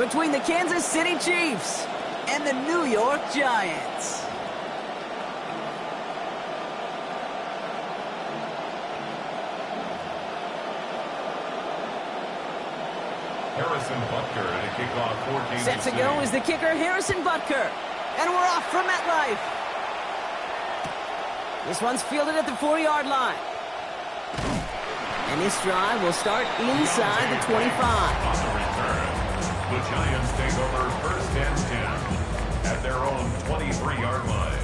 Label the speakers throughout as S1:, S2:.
S1: between the Kansas City Chiefs and the New York Giants.
S2: Harrison Butker at a kickoff for Kansas
S1: Set to
S2: City.
S1: go is the kicker, Harrison Butker. And we're off from MetLife. This one's fielded at the 4-yard line. And this drive will start inside the 25.
S2: On the return, the Giants take over first and 10 at their own 23-yard line.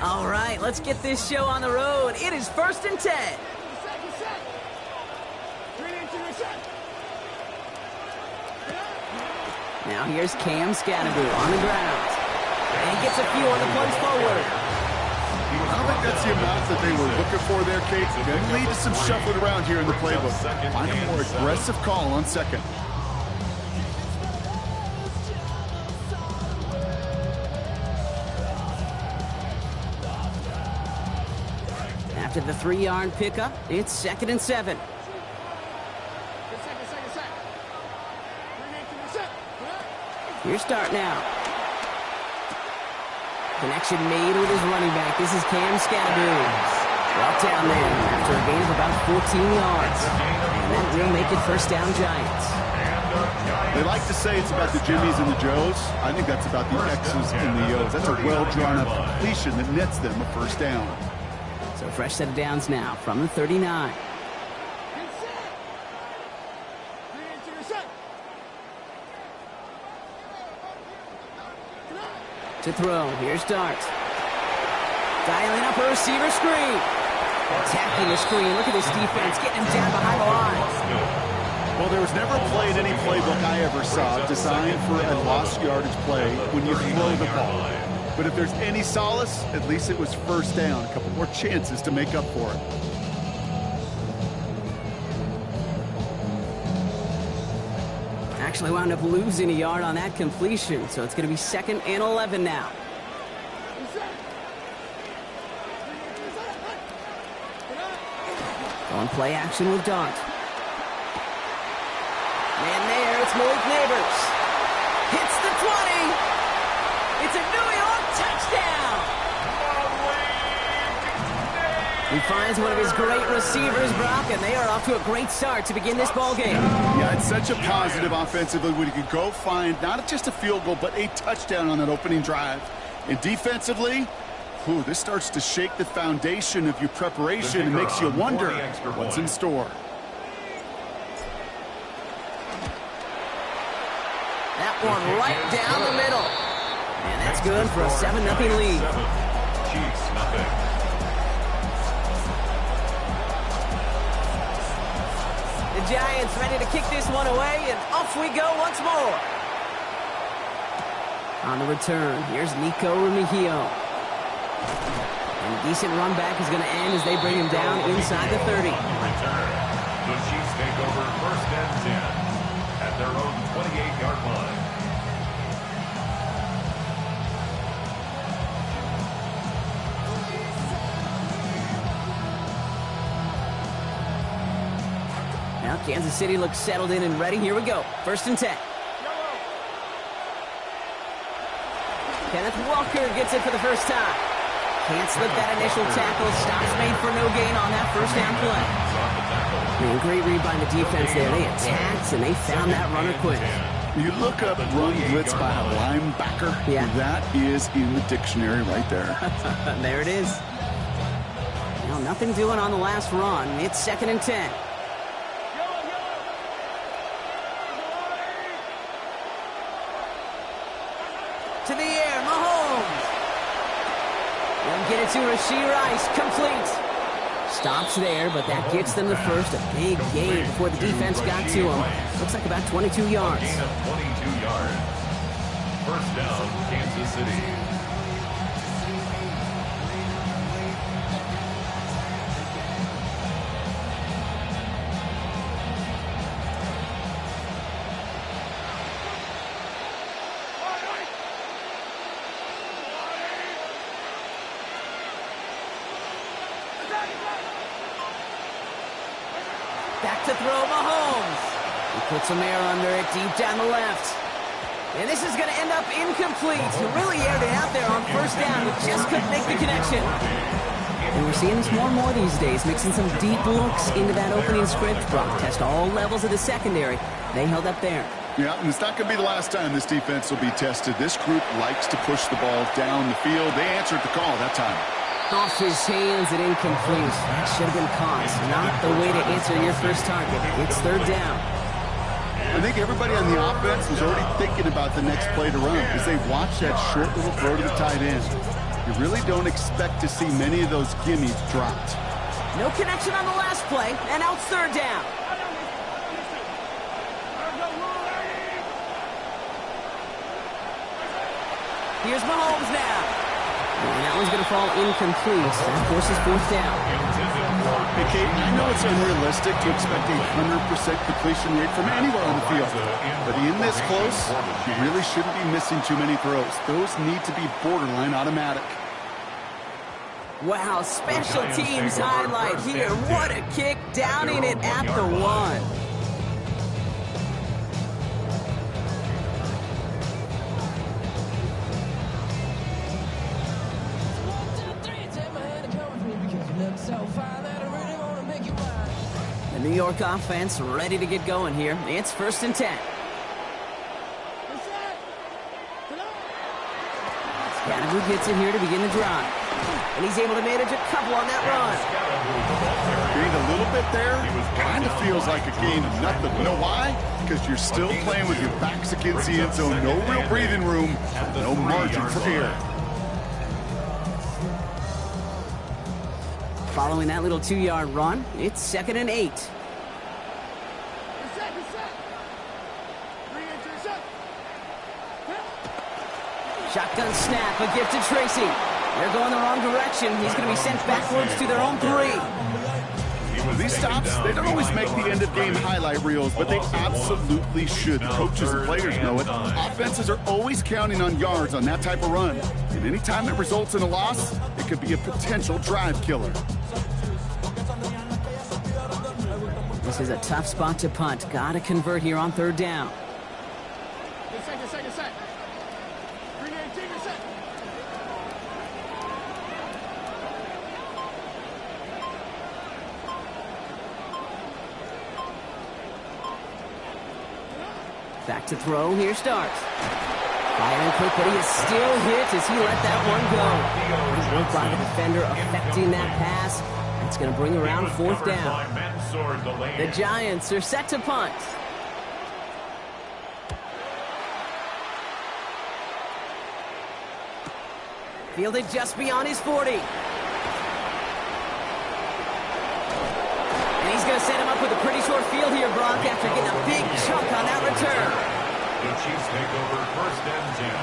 S1: All right, let's get this show on the road. It is first and 10. Now here's Cam Scatterby on the ground. And he gets a few on the punch forward.
S3: I don't think that's the amount that they were looking for there, Kate. Going to lead to some shuffling around here in the playbook. Find a more aggressive call on second.
S1: After the 3-yard pickup, it's second and 7. Here's start now. Connection made with his running back. This is Cam Scatterby. Brought down there after a gain of about 14 yards. And that will make it first down Giants.
S3: They like to say it's about the Jimmies and the Joes. I think that's about the X's and the O's. That's a well-drawn-up completion that nets them a first down.
S1: So fresh set of downs now from the 39. To throw, here's Dart. Dialing up a receiver screen. Attacking the screen. Look at this defense getting him down behind the line.
S3: Well, there was never a play in any playbook I ever saw designed for a lost yardage play when you throw the ball. But if there's any solace, at least it was first down. A couple more chances to make up for it.
S1: Actually wound up losing a yard on that completion, so it's going to be second and 11 now. Going play action with Dart. Man there, it's Malik Neighbors. Hits the 20. It's a New York touchdown. He finds one of his great receivers, Brock, and they are off to a great start to begin this ball game.
S3: Yeah, it's such a positive offensively when you can go find not just a field goal, but a touchdown on that opening drive. And defensively, this starts to shake the foundation of your preparation and makes you wonder what's in store.
S1: That one right down the middle. And that's good for a 7-0 lead.
S2: Chiefs, nothing.
S1: The Giants ready to kick this one away, and off we go once more. On the return, here's Nico Remigio. And a decent run back is going to end as they bring him down inside the 30.
S2: On the return, the Chiefs take over first and 10 at their own 28-yard line.
S1: Now Kansas City looks settled in and ready. Here we go. First and 10. Kenneth Walker gets it for the first time. Can't slip that initial tackle. Stops made for no gain on that first down play. And great read by the defense there. They attacked and they found that runner quick.
S3: You look up run blitz by a linebacker.
S1: Yeah.
S3: That is in the dictionary right there.
S1: There it is. Now nothing doing on the last run. It's second and 10. To the air, Mahomes. They'll get it to Rashee Rice, complete. Stops there, but that gets them the first. A big gain before the defense got to him. Looks like about 22 yards.
S2: Gain of 22 yards. First down, Kansas City.
S1: Back to throw, Mahomes. He puts some air under it, deep down the left. And this is going to end up incomplete. He really aired it out there on first down, but just couldn't make the connection. And we're seeing this more and more these days, mixing some deep looks into that opening script. Brock test all levels of the secondary. They held up there.
S3: Yeah, and it's not going to be the last time this defense will be tested. This group likes to push the ball down the field. They answered the call that time.
S1: Off his hands and incomplete. That should have been caught. Not the way to answer your first target. It's third down.
S3: I think everybody on the offense was already thinking about the next play to run as they watched that short little throw to the tight end. You really don't expect to see many of those gimmies dropped.
S1: No connection on the last play, and now it's third down. Here's Mahomes now. And that one's going to fall incomplete. That forces fourth down.
S3: Hey, Kate, I know it's unrealistic to expect a 100% completion rate from anywhere on the field. But in this close, you really shouldn't be missing too many throws. Those need to be borderline automatic.
S1: Wow, special teams highlight here. What a kick, downing it at the one. The New York offense ready to get going here. It's 1st and 10. Scattergood gets it here to begin the drive. And he's able to manage a couple on that run.
S3: Gained a little bit there. Kind of feels like a gain of nothing. You know why? Because you're still playing with your backs against the end zone. No real breathing room. No margin for error.
S1: Following that little 2-yard run, it's 2nd and 8. Shotgun snap, a gift to Tracy. They're going the wrong direction. He's going to be sent backwards to their own 3.
S3: These stops, they don't always make the end-of-game highlight reels, but they absolutely should. The coaches and players know it. Offenses are always counting on yards on that type of run. And anytime it results in a loss, it could be a potential drive killer.
S1: This is a tough spot to punt. Got to convert here on third down. Back to throw. Here starts. Firing quick, but he is still hit as he let that one go. Good work by the defender affecting that pass. It's going to bring around fourth down. The Giants are set to punt. Fielded just beyond his 40. And he's going to set him up with a pretty short field here, Brock, after getting a big chunk on that return.
S2: The Chiefs take over 1st and 10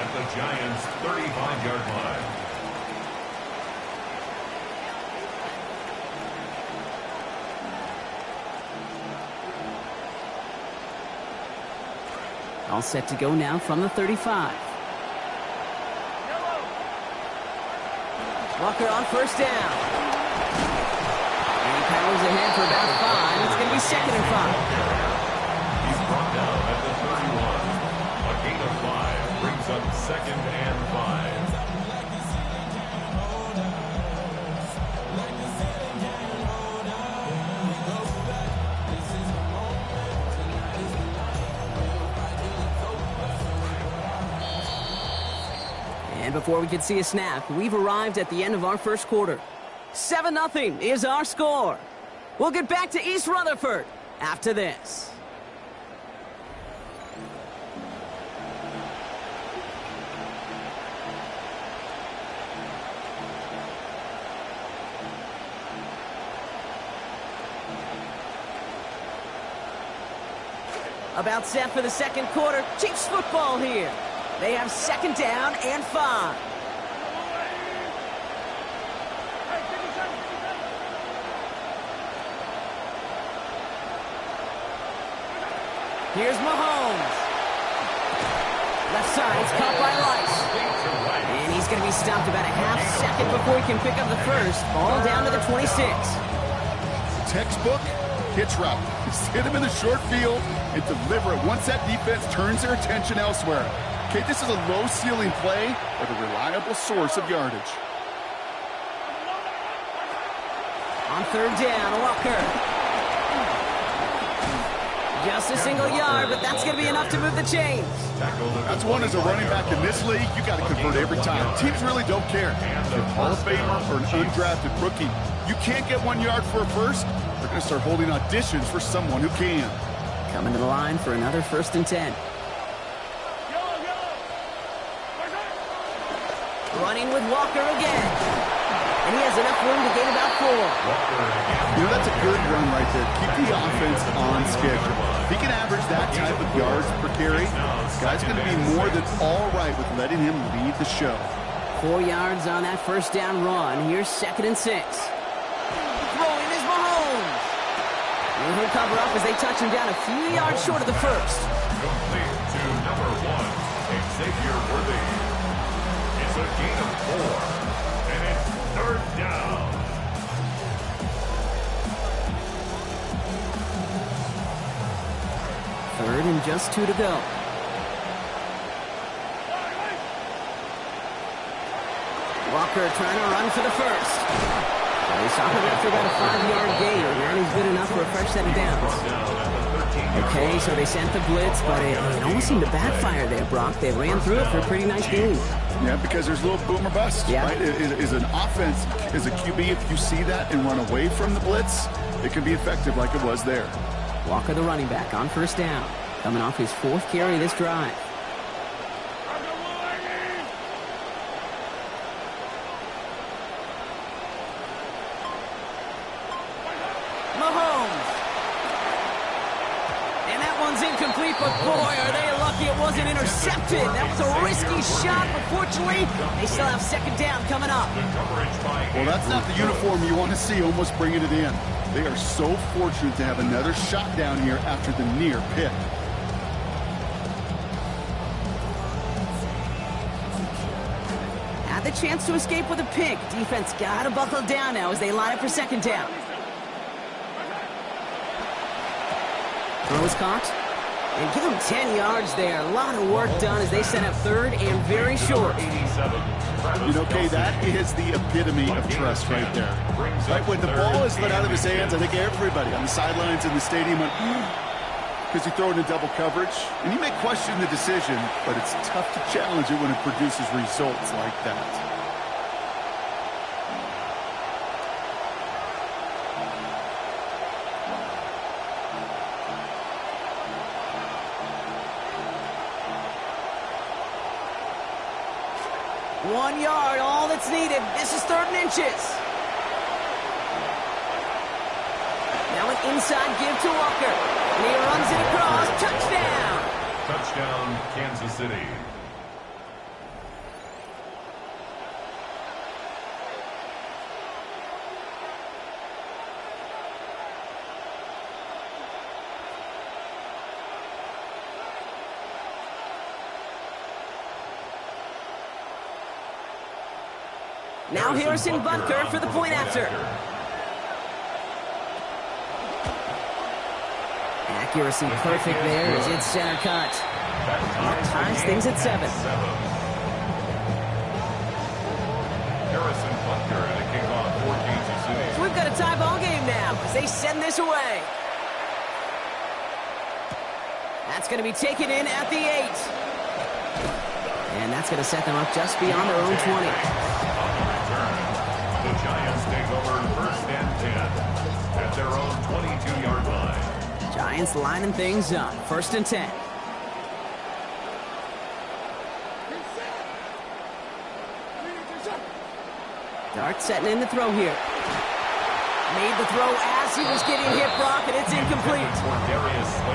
S2: at the Giants' 35-yard line.
S1: All set to go now from the 35. Walker on first down. And he powers ahead for about 5. It's going to be 2nd and 5.
S2: He's brought down at the 31. A gain of 5 brings up 2nd and 5.
S1: And before we can see a snap, we've arrived at the end of our first quarter. 7-0 is our score. We'll get back to East Rutherford after this. About set for the second quarter. Chiefs football here. They have 2nd down and 5. Here's Mahomes. Left side, it's caught by Rice. And he's going to be He's stopped about a half second before he can pick up the first. Ball down to the 26.
S3: Textbook hitch route. Just hit him in the short field and deliver it once that defense turns their attention elsewhere. Okay, this is a low-ceiling play, but a reliable source of yardage.
S1: On third down, Walker. Just a single yard, but that's going to be enough to move the chains.
S3: That's one as a running back in this league, you got to convert every time. Teams really don't care. If you're a Hall of Famer or an undrafted rookie, you can't get 1 yard for a first, they're going to start holding auditions for someone who can.
S1: Coming to the line for another 1st and 10. Running with Walker again. And he has enough room to gain about 4.
S3: You know, that's a good run right there. Keep the offense on schedule. If he can average that type of yards per carry, this guy's going to be more than all right with letting him lead the show.
S1: 4 yards on that 1st down run. Here's 2nd and 6. Throwing is Mahomes. He'll cover up as they touch him down a few yards short of the first.
S2: Complete to number 1, Xavier Worthy. It's a gain of 4. And it's 3rd down.
S1: 3rd and just 2 to go. Walker trying to run for the first. They stop it after about a 5-yard gain, and that is good enough for a fresh set of downs. Okay, so they sent the blitz, but it almost seemed to backfire there, Brock. They ran through it for a pretty nice gain.
S3: Yeah, because there's a little boom or bust, right? Is an offense, as a QB, if you see that and run away from the blitz, it can be effective like it was there.
S1: Walker, the running back, on 1st down. Coming off his 4th carry this drive. Mahomes. And that one's incomplete, but boy, are they lucky it wasn't intercepted. That was a risky shot, but fortunately, they still have 2nd down coming up.
S3: Well, that's not the uniform you want to see almost bringing it in. They are so fortunate to have another shot down here after the near pick.
S1: Had the chance to escape with a pick. Defense got to buckle down now as they line up for 2nd down. Throw is caught. And give them 10 yards there. A lot of work done as they set up 3rd and very short.
S3: You know, Kay, that is the epitome of trust right there. Right, when the ball is let out of his hands, I think everybody on the sidelines in the stadium went, because you throw it in double coverage. And you may question the decision, but it's tough to challenge it when it produces results like that.
S1: One yard, all that's needed. This is 3rd and inches. Now an inside give to Walker. And he runs it across. Touchdown.
S2: Touchdown, Kansas City.
S1: Now Harrison Butker for the point after. Accuracy perfect there as it's center cut. That ties things at 7.
S2: Harrison Butker and a kickoff for Kansas City.
S1: So we've got a tie ball game now as they send this away. That's going to be taken in at the 8. And that's going to set them up just beyond their own 20.
S2: The Giants take over 1st and 10 at their own 22-yard line.
S1: Giants lining things up. 1st and 10. Dart setting in the throw here. Made the throw as he was getting hit, Brock, and it's incomplete.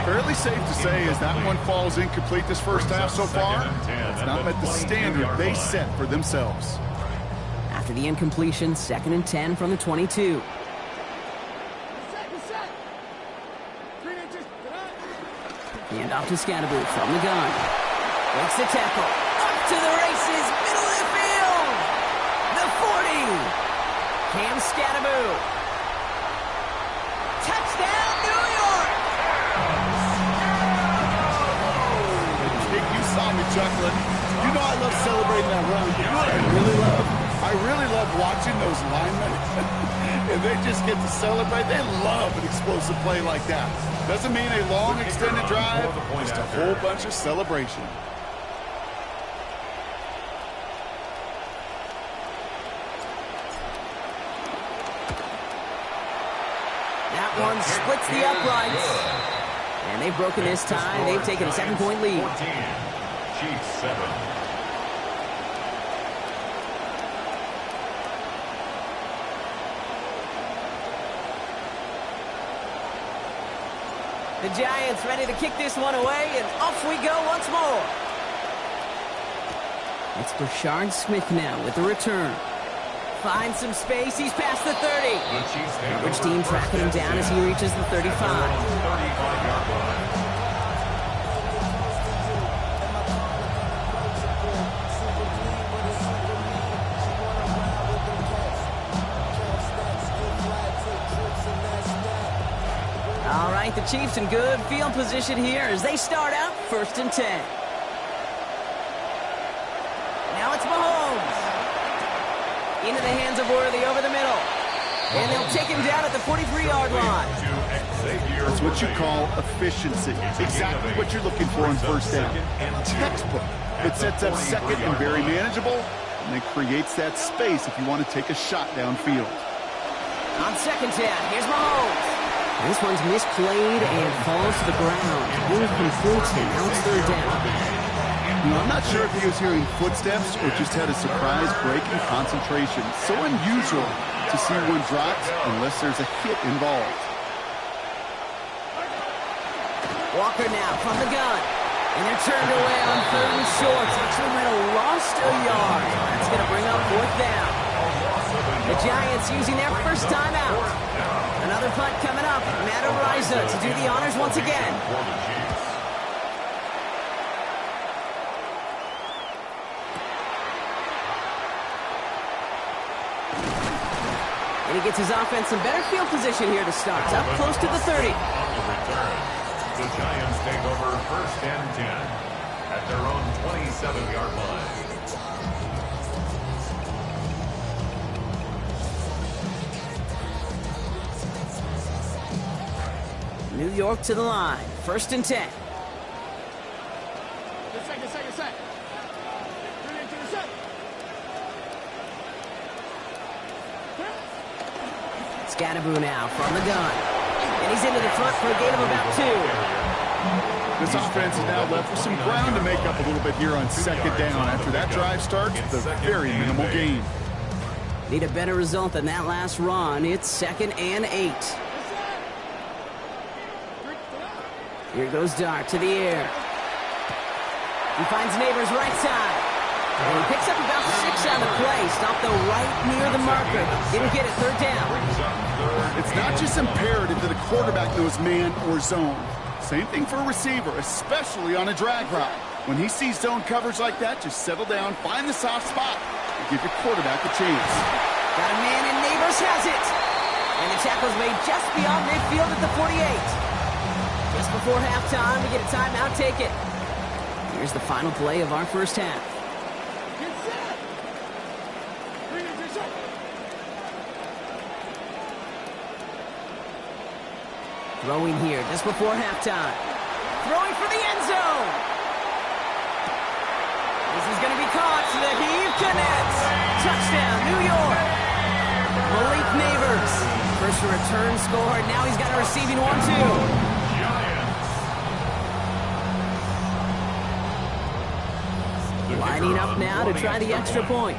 S3: Fairly safe to say as that one falls incomplete this first half so far, it's not met the standard they set for themselves.
S1: After the incompletion, 2nd and 10 from the 22. Hand off to Scatterboot from the gun. Breaks the tackle. Up to the races. Middle of the field. three. Cam Scatteroo. Touchdown, New York!
S3: You saw me chuckling. You know I love celebrating that run. You know what I really love watching those linemen. And they just get to celebrate. They love an explosive play like that. Doesn't mean a long extended drive, just a whole bunch of celebration.
S1: That one splits the uprights. And they've broken this tie. They've taken a 7-point lead.
S2: 14, Chiefs 7.
S1: The Giants ready to kick this one away, and off we go once more. It's Brashard Smith now with the return. Finds some space. He's past the 30. Coverage team tracking him down as he reaches the 35.
S2: 35-yard line.
S1: All right, the Chiefs in good field position here as they start out 1st and 10. Now it's Mahomes. Into the hands of Worthy over the middle. And they'll take him down at the 43-yard line.
S3: That's what you call efficiency. Exactly what you're looking for on first down. Textbook. It sets up second and very manageable, and then creates that space if you want to take a shot downfield.
S1: On 2nd down, here's Mahomes. This one's misplayed and falls to the ground. Incomplete, and now it's 3rd down.
S3: You know, I'm not sure if he was hearing footsteps or just had a surprise break in concentration. So unusual to see one dropped unless there's a hit involved.
S1: Walker now from the gun. And they're turned away on 3rd and short. Actually might have lost a yard. That's going to bring up 4th down. The Giants using their first timeout. Another punt coming up. Matt Ariza to do the honors once again. And he gets his offense in better field position here to start. Up close to the 30.
S2: On the return, the Giants take over 1st and 10 at their own 27-yard line.
S1: New York to the line. 1st and 10.
S4: Second.
S1: Scatteroo now from the gun. And he's into the front for a gain of about 2.
S3: This offense is now left with some ground to make up a little bit here on 2nd down. After that drive starts, the very minimal gain.
S1: Need a better result than that last run. It's 2nd and 8. Here goes Dart to the air. He finds Neighbors right side. And he picks up about 6 on the play. Stopped though right near the marker. Didn't get it. 3rd down.
S3: It's not just imperative that a quarterback knows man or zone. Same thing for a receiver, especially on a drag route. When he sees zone coverage like that, just settle down, find the soft spot, and give your quarterback a chance.
S1: Got a man and Neighbors has it. And the tackle's made just beyond midfield at the 48. Just before halftime, we get a timeout. Take it. Here's the final play of our first half. Throwing here just before halftime. Throwing for the end zone. This is going to be caught. The heave connects. Touchdown, New York. Malik Neighbors. First return scored. Now he's got a receiving one, too. Lining up now to try the extra point.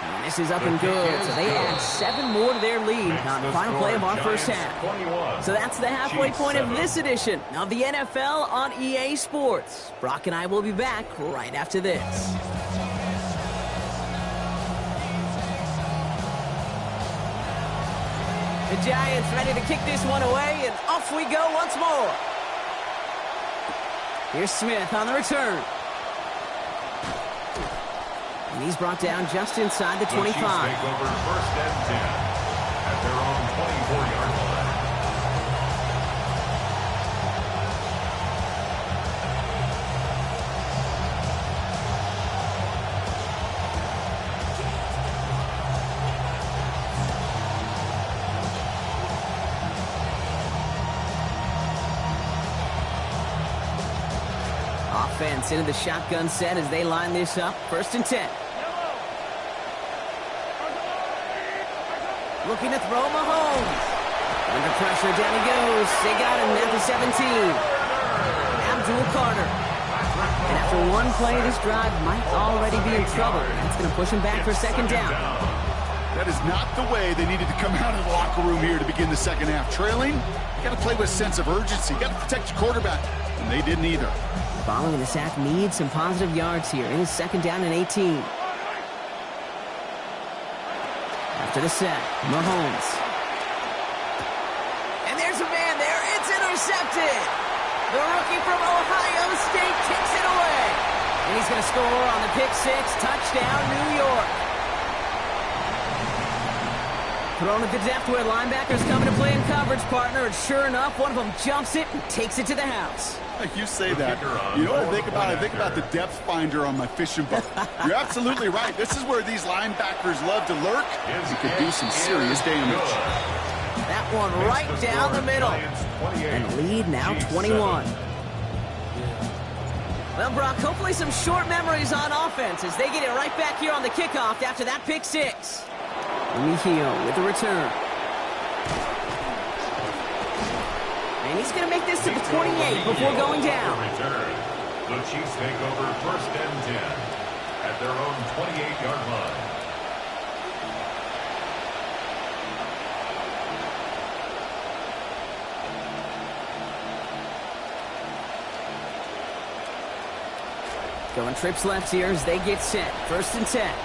S1: And this is up and good, so they add 7 more to their lead on the final play of our first half. So that's the halfway point of this edition of the NFL on EA Sports. Brock and I will be back right after this. The Giants ready to kick this one away, and off we go once more. Here's Smith on the return. And he's brought down just inside the 25.
S2: The Chiefs take over 1st and 10 at their own 24-yard line.
S1: Offense into the shotgun set as they line this up. 1st and 10. Looking to throw Mahomes. Under pressure, down he goes. They got him at the 17. Abdul Carter. And after one play, this drive might already be in trouble. That's going to push him back for 2nd down.
S3: That is not the way they needed to come out of the locker room here to begin the 2nd half. Trailing, you got to play with a sense of urgency. You got to protect your quarterback, and they didn't either.
S1: Following the sack needs some positive yards here. It is 2nd down and 18. After the set, Mahomes. And there's a man there. It's intercepted. The rookie from Ohio State kicks it away. And he's going to score on the pick six. Touchdown, New York. Thrown at the depth where linebackers coming to play in coverage, partner. And sure enough, one of them jumps it and takes it to the house.
S3: You say that. You know what I think about? I think about the depth finder on my fishing boat. You're absolutely right. This is where these linebackers love to lurk. You could do some serious damage.
S1: That one right down the middle. And lead now 21. Well, Brock, hopefully some short memories on offense as they get it right back here on the kickoff after that pick six. Mejio with the return. And he's going to make this to the 28 before going down.
S2: The Chiefs take over 1st and 10 at their own 28-yard line.
S1: Going trips left here as they get set. 1st and 10.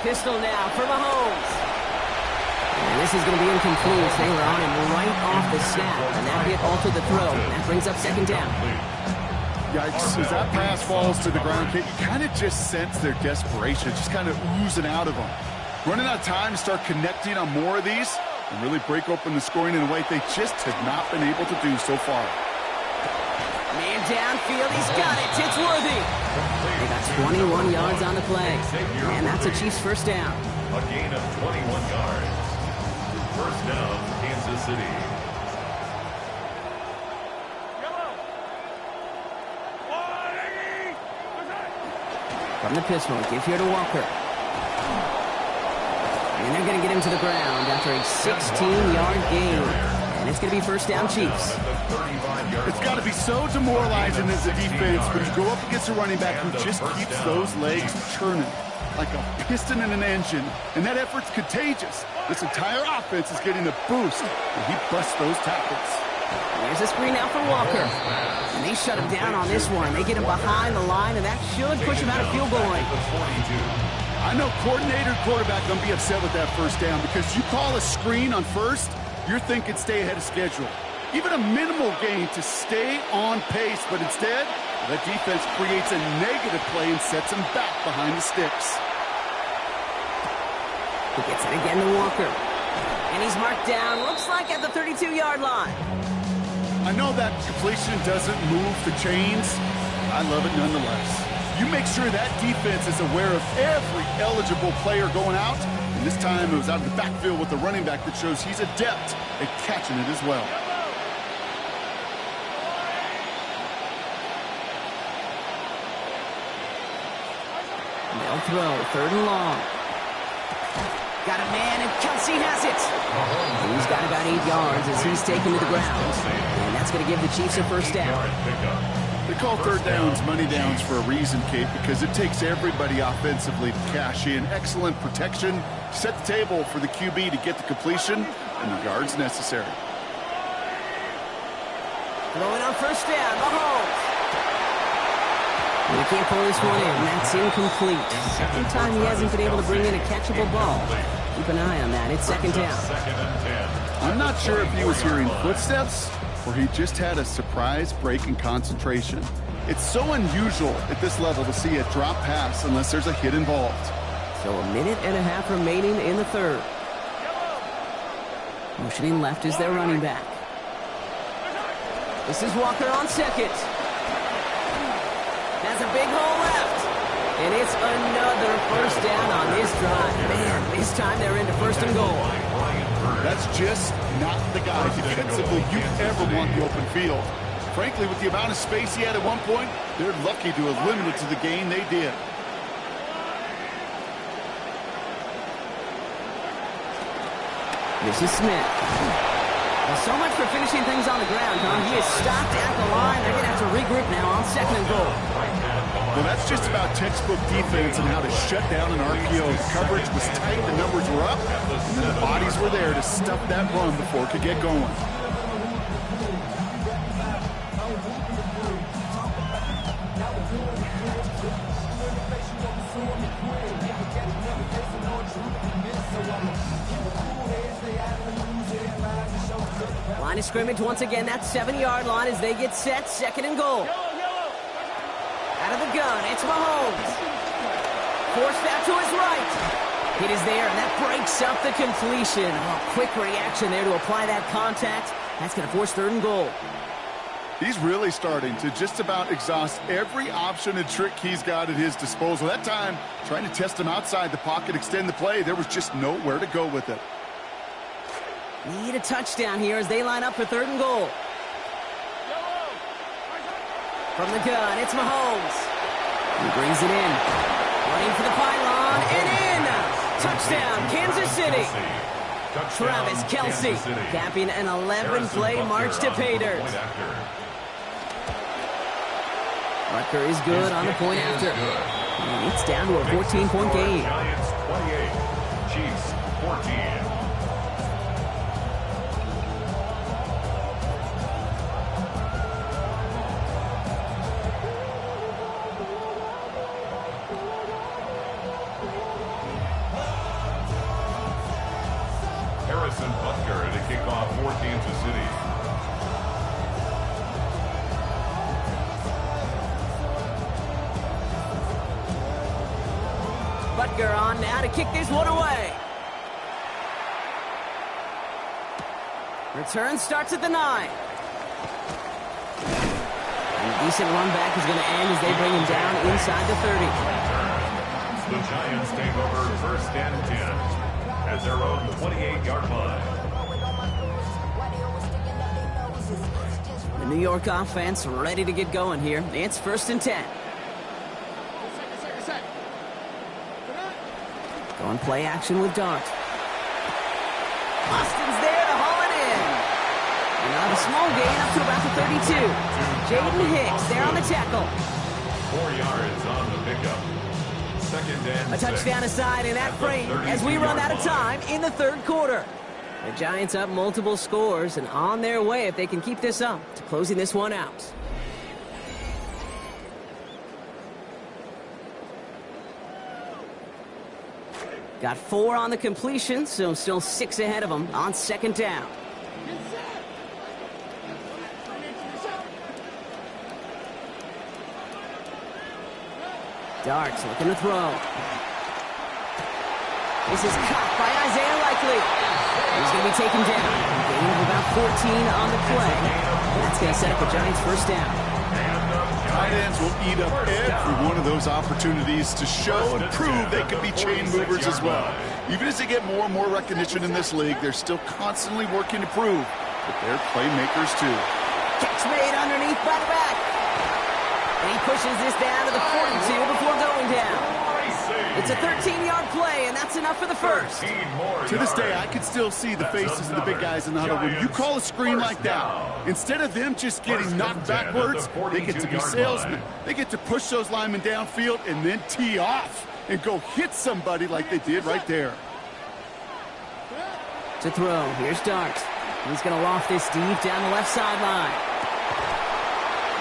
S1: Pistol now for Mahomes. And this is going to be incomplete. They were on him right off the snap, and that hit altered the throw. That brings up 2nd down.
S3: Yikes, as that pass falls to the ground, Kate, you kind of just sense their desperation, just kind of oozing out of them. Running out of time to start connecting on more of these and really break open the scoring in a way they just have not been able to do so far.
S1: Man downfield, he's got it. It's worthy. They got 21 yards on the play. And that's a Chiefs 1st down.
S2: A gain of 21 yards. 1st down, Kansas City.
S1: From the pistol, give here to Walker. And they're going to get him to the ground after a 16-yard gain. And it's going to be 1st down Chiefs.
S3: It's got to be so demoralizing as a defense when you go up against a running back who just keeps those legs churning like a piston in an engine. And that effort's contagious. This entire offense is getting a boost, and he busts those tackles.
S1: There's a screen out for Walker. And they shut him down on this one. They get him behind the line, and that should push him out of field goal range.
S3: I know coordinator quarterback going to be upset with that 1st down because you call a screen on 1st, you're thinking stay ahead of schedule. Even a minimal gain to stay on pace, but instead, the defense creates a negative play and sets him back behind the sticks.
S1: He gets it again to Walker. And he's marked down, looks like at the 32-yard line.
S3: I know that completion doesn't move the chains. I love it nonetheless. You make sure that defense is aware of every eligible player going out. And this time it was out of the backfield with the running back that shows he's adept at catching it as well.
S1: They'll throw 3rd and long. Got a man, and Kelsey has it. He's got about 8 yards as he's taken to the ground. And that's going to give the Chiefs a 1st down.
S3: They call 3rd downs money downs for a reason, Kate, because it takes everybody offensively to cash in. Excellent protection. Set the table for the QB to get the completion and the yards necessary.
S1: Throwing on 1st down, Mahomes. And he can't pull this one in. That's incomplete. 2nd time he hasn't been able to bring in a catchable ball. Keep an eye on that. It's 2nd down.
S3: I'm not sure if he was hearing footsteps where he just had a surprise break in concentration. It's so unusual at this level to see a drop pass unless there's a hit involved.
S1: So a minute and a half remaining in the third. Motioning left is their running back. This is Walker on second. Has a big hole left. And it's another first down on this drive. Man, this time they're into first and goal.
S3: That's just not the guy defensively you ever want the open field. Frankly, with the amount of space he had at one point, they're lucky to have limited to the gain they did.
S1: This is Smith. Well, so much for finishing things on the ground, huh? He is stopped at the line. They're going to have to regroup now on second and goal.
S3: Well, that's just about textbook defense and how to shut down an RPO. The coverage was tight, the numbers were up, and the bodies were there to stuff that run before it could get going.
S1: Line of scrimmage once again, that 7-yard line as they get set, second and goal. Out of the gun, it's Mahomes. Forced out to his right. Hit is there, and that breaks up the completion. Oh, quick reaction there to apply that contact. That's going to force third and goal.
S3: He's really starting to just about exhaust every option and trick he's got at his disposal. That time, trying to test him outside the pocket, extend the play, there was just nowhere to go with it.
S1: Need a touchdown here as they line up for third and goal. From the gun, it's Mahomes. He brings it in. Running for the pylon and in. Touchdown, Kansas City. Travis Kelce capping an 11-play march to pay dirt. Rucker is good on the point after. And it's down to a 14-point game.
S2: Giants 28, Chiefs 14. Butker to kick off for Kansas City.
S1: Butker on now to kick this one away. Return starts at the 9. And a decent run back is going to end as they bring him down inside the 30.
S2: The Giants take over first and 10. At their own 28-yard line.
S1: The New York offense ready to get going here. It's first and 10. Going play action with Dart. Austin's there to haul it in. And now the small gain up to about the 32. Jaden Hicks there on the tackle.
S2: 4 yards on the pickup.
S1: A touchdown aside in that frame as we run out of time in the third quarter. The Giants up multiple scores and on their way if they can keep this up to closing this one out. Got 4 on the completion, so still 6 ahead of them on second down. Darts looking to throw. This is caught by Isaiah Likely. He's going to be taken down. A gain of about 14 on the play. That's going to set up the Giants' first down.
S3: Tight ends will eat up every one of those opportunities to show and prove they can be chain movers as well. Even as they get more and more recognition in this league, they're still constantly working to prove that they're playmakers too.
S1: Catch made underneath by the back. And he pushes this down to the 42 before going down. It's a 13-yard play, and that's enough for the first.
S3: To this day, I can still see the faces of the big guys in the huddle. When you call a screen like that, instead of them just getting knocked backwards, they get to be salesmen. They get to push those linemen downfield and then tee off and go hit somebody like they did right there.
S1: To throw, here's Dart. He's going to loft this deep down the left sideline.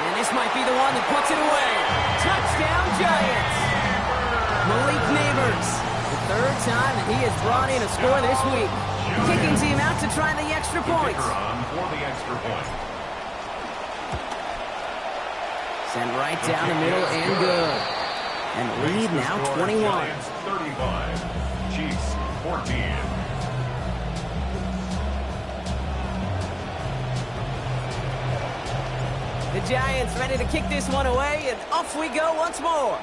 S1: And this might be the one that puts it away. Touchdown, Giants! Malik Neighbors, the third time that he has brought in a score this week. Kicking team out to try the extra point.
S2: For the extra point.
S1: Sent right down the middle and good. And the lead now 21.
S2: Giants 35, Chiefs 14.
S1: The Giants ready to kick this one away, and off we go once more.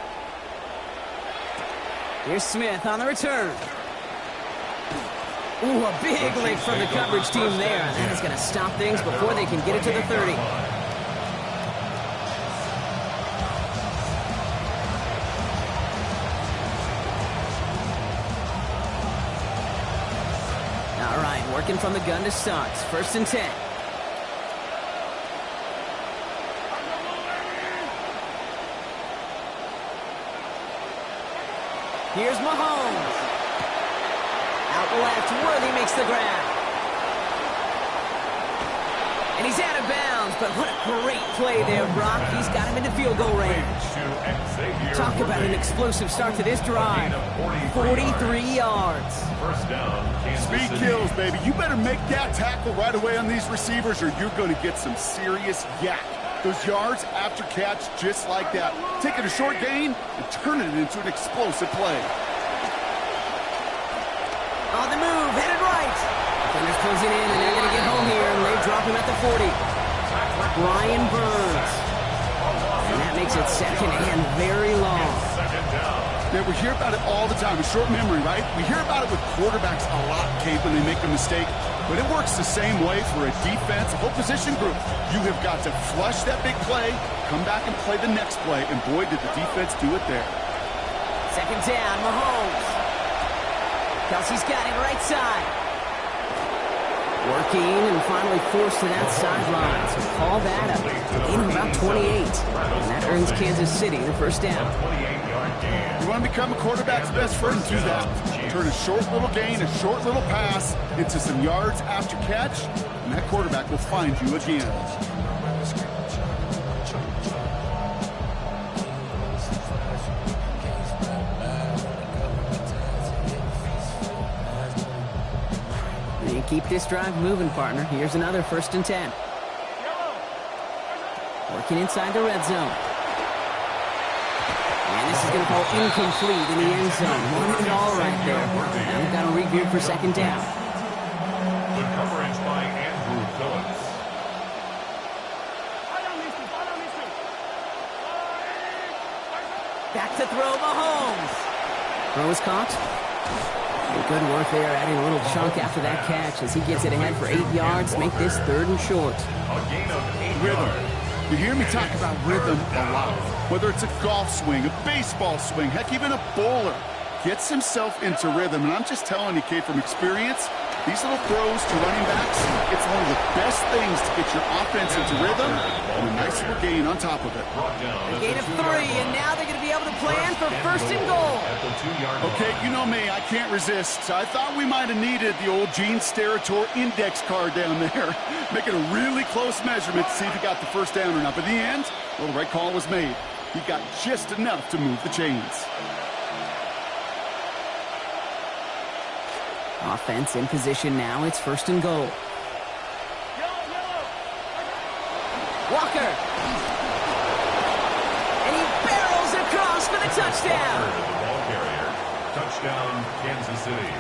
S1: Here's Smith on the return. Ooh, a big lick from the coverage team there. That is going to stop things before they can get it to the 30. All right, working from the gun to start. 1st and 10. Here's Mahomes. Out left, Worthy makes the grab. And he's out of bounds, but what a great play there, Brock. He's got him into field goal range. Talk about an explosive start to this drive. 43 yards.
S2: First down,
S3: Speed kills, baby. You better make that tackle right away on these receivers or you're going to get some serious yak. Those yards after catch just like that. Taking a short gain and turning it into an explosive play.
S1: On the move, headed right. Defenders closing in, and they're going to get home here, and they drop him at the 40. Brian Burns. And that makes it 2nd and very long.
S3: Yeah, we hear about it all the time. A short memory, right? We hear about it with quarterbacks a lot, Kate, when they make a mistake. But it works the same way for a defense, a whole position group. You have got to flush that big play, come back and play the next play, and boy, did the defense do it there.
S1: 2nd down, Mahomes. Kelsey's got it right side. Working and finally forced to that sideline. So call that a gain of about 28. And that earns Kansas City the 1st down.
S3: You want to become a quarterback's best friend, do that. Turn a short little gain, a short little pass into some yards after catch, and that quarterback will find you again.
S1: You keep this drive moving, partner. Here's another 1st and 10. Working inside the red zone. And this is going to fall incomplete in the end zone. 1 and all right there. Now we've got to regroup for 2nd down.
S2: Good coverage by Andrew Phillips.
S1: Back to throw, Mahomes. Throw is caught. Good work there, adding a little chunk after that catch as he gets it ahead for 8 yards. Make this 3rd and short.
S2: A gain of 8
S3: Rhythm.
S2: yards.
S3: You hear me talk about rhythm a lot. Whether it's a golf swing, a baseball swing, heck, even a bowler gets himself into rhythm. And I'm just telling you, Kate, from experience, these little throws to running backs, it's one of the best things to get your offense into rhythm and a nice little gain on top of it.
S1: A gain of 3, and now they're going to be able to plan for 1st and goal.
S3: Okay, you know me, I can't resist. I thought we might have needed the old Gene Steratore index card down there. Making a really close measurement to see if he got the 1st down or not. But in the end, well, the right call was made. He got just enough to move the chains.
S1: Offense in position now. It's 1st and goal. Walker. And he barrels across for the touchdown.
S2: The ball carrier. Touchdown, Kansas City.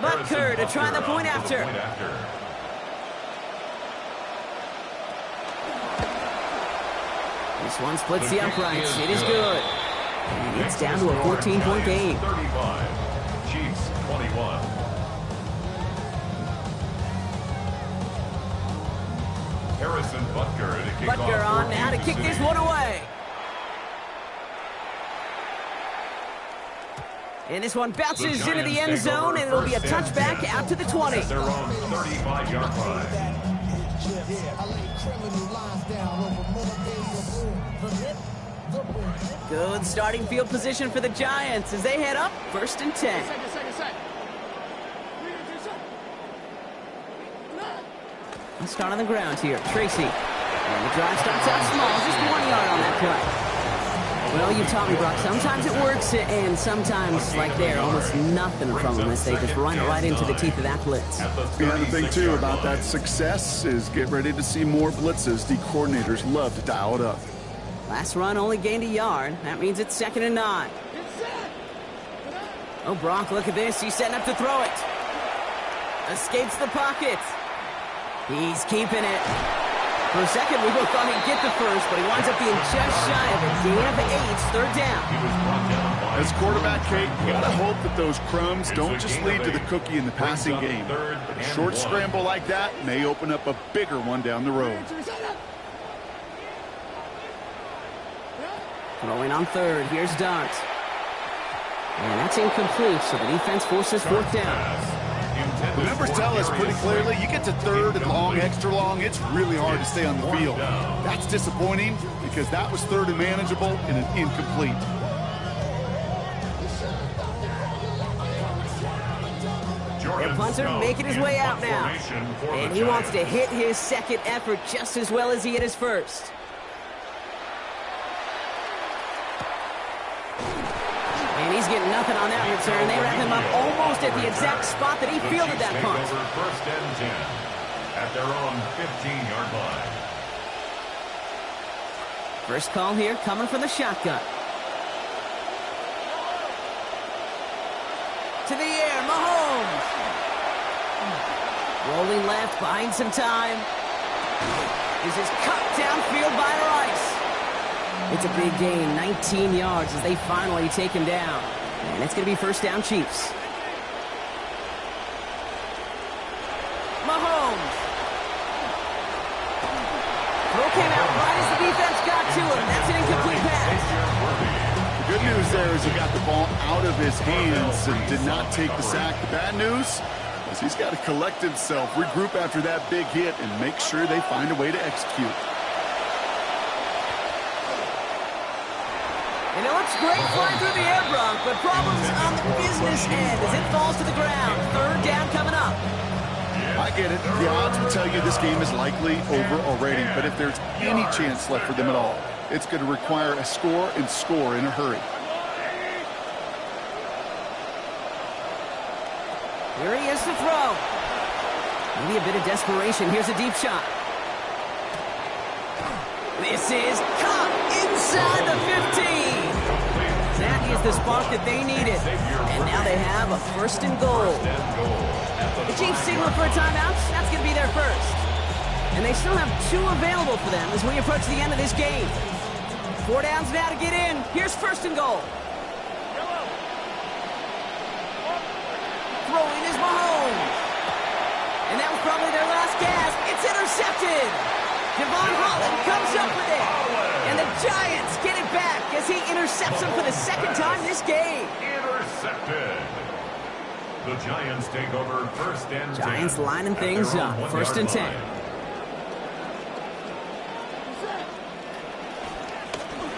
S1: Butker to try the point after. This one splits the uprights. It is good. And it's down to a 14-point game.
S2: 35, Chiefs 21. Harrison Butker to kick off.
S1: Butker on now to kick this one away. And this one bounces into the end zone, and it'll be a touchback out to the 20.
S2: At their own 35-yard line.
S1: Good starting field position for the Giants as they head up 1st and 10. Let's start on the ground here. Tracy. And the drive starts out small, just 1 yard on that play. Well, you taught me, Brock. Sometimes it works, and sometimes, like there, almost nothing from them as they just run right into the teeth of that blitz.
S3: Yeah, the thing, too, about that success is get ready to see more blitzes. The coordinators love to dial it up.
S1: Last run only gained a yard. That means it's 2nd and 9. Oh, Brock, look at this. He's setting up to throw it. Escapes the pocket. He's keeping it. For a second, we both thought he'd get the first, but he winds up being just shy of a gain of 8, 3rd down.
S3: As quarterback, Kate, you gotta hope that those crumbs don't just lead to the cookie in the passing game. A short scramble like that may open up a bigger one down the road.
S1: Throwing on 3rd. Here's Dart. And that's incomplete, so the defense forces 4th down.
S3: The numbers tell us pretty clearly, you get to 3rd and long, extra long, it's really hard to stay on the field. That's disappointing because that was 3rd and manageable and an incomplete.
S1: Their punter making his way out now. And he wants to hit his 2nd effort just as well as he hit his 1st. And he's getting nothing on that return. They wrap him up almost at the exact spot that he fielded that punt.
S2: 1st and 10 at their own 15-yard line.
S1: First call here coming from the shotgun. To the air, Mahomes. Rolling left, buying some time. This is cut downfield by Rice. It's a big gain, 19 yards as they finally take him down. And it's going to be 1st down Chiefs. Mahomes. Throw came out right as the defense got to him. That's an incomplete pass.
S3: The good news there is he got the ball out of his hands and did not take the sack. The bad news is he's got to collect himself, regroup after that big hit, and make sure they find a way to execute.
S1: And it looks great flying through the air, Bronk, but problems on the business end as it falls to the ground. 3rd down coming up.
S3: I get it. The odds would tell you this game is likely over already, but if there's any chance left for them at all, it's going to require a score and score in a hurry.
S1: Here he is to throw. Maybe a bit of desperation. Here's a deep shot. This is caught inside the 15. That is the spark that they needed. And now they have a 1st and goal. The Chiefs signal for a timeout. That's going to be their first. And they still have 2 available for them as we approach the end of this game. 4 downs now to get in. Here's 1st and goal. Throwing is Mahomes. And that was probably their last gasp. It's intercepted. Devon Holland comes up with it. And the Giants get it back as he intercepts him for the 2nd time this game.
S2: Intercepted. The Giants take over 1st and 10.
S1: Giants lining things up. 1st and 10.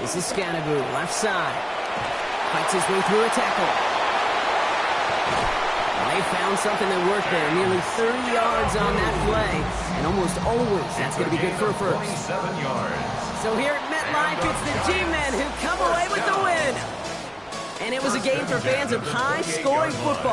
S1: This is Scanaboo, left side. Fights his way through a tackle. They found something that worked there. Nearly 30 yards on that play. And almost always, that's going to be good for a first.
S2: 7 yards.
S1: So here at MetLife, it's the G-Men who come away with the win. And it was a game for fans of high-scoring football.